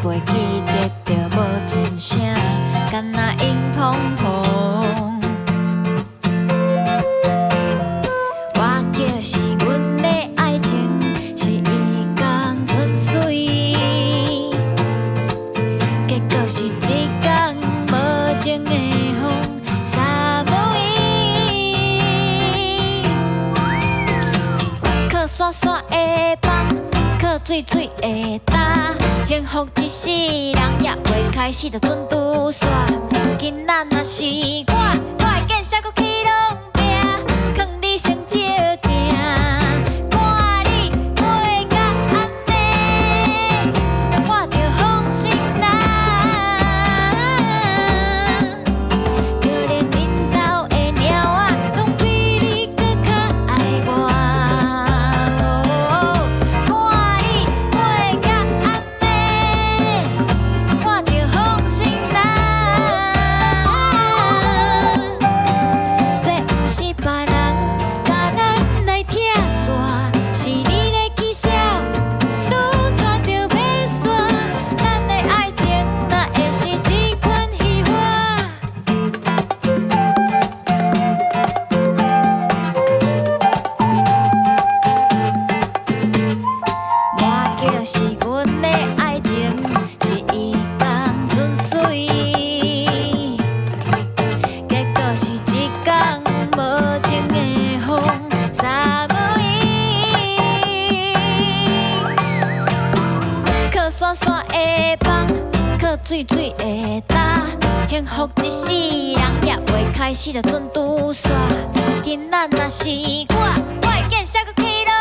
飞机得着无存声，干那迎风风。我就是阮的爱情，是伊讲纯粹，结果是一天无情的风三无伊。靠闪闪的风，靠水水的打，幸福一世人也未开始就准拄煞。今仔若是我会见啥搁去拢拼，囥你先照镜，看你过甲安尼，我着放心啦。就连恁兜的猫仔，拢比你搁较爱我。看你过甲安尼，我着放心啦。这不是别人甲咱来拆散，是你的起笑，拄带着要散。咱的爱情哪会是一款戏话？我就是阮的爱情，是伊讲纯粹，结果是一天无情的风三无伊。靠闪闪的风，靠水水的打，幸福一世人也未开始就准拄煞。今仔若是我会见啥搁去拢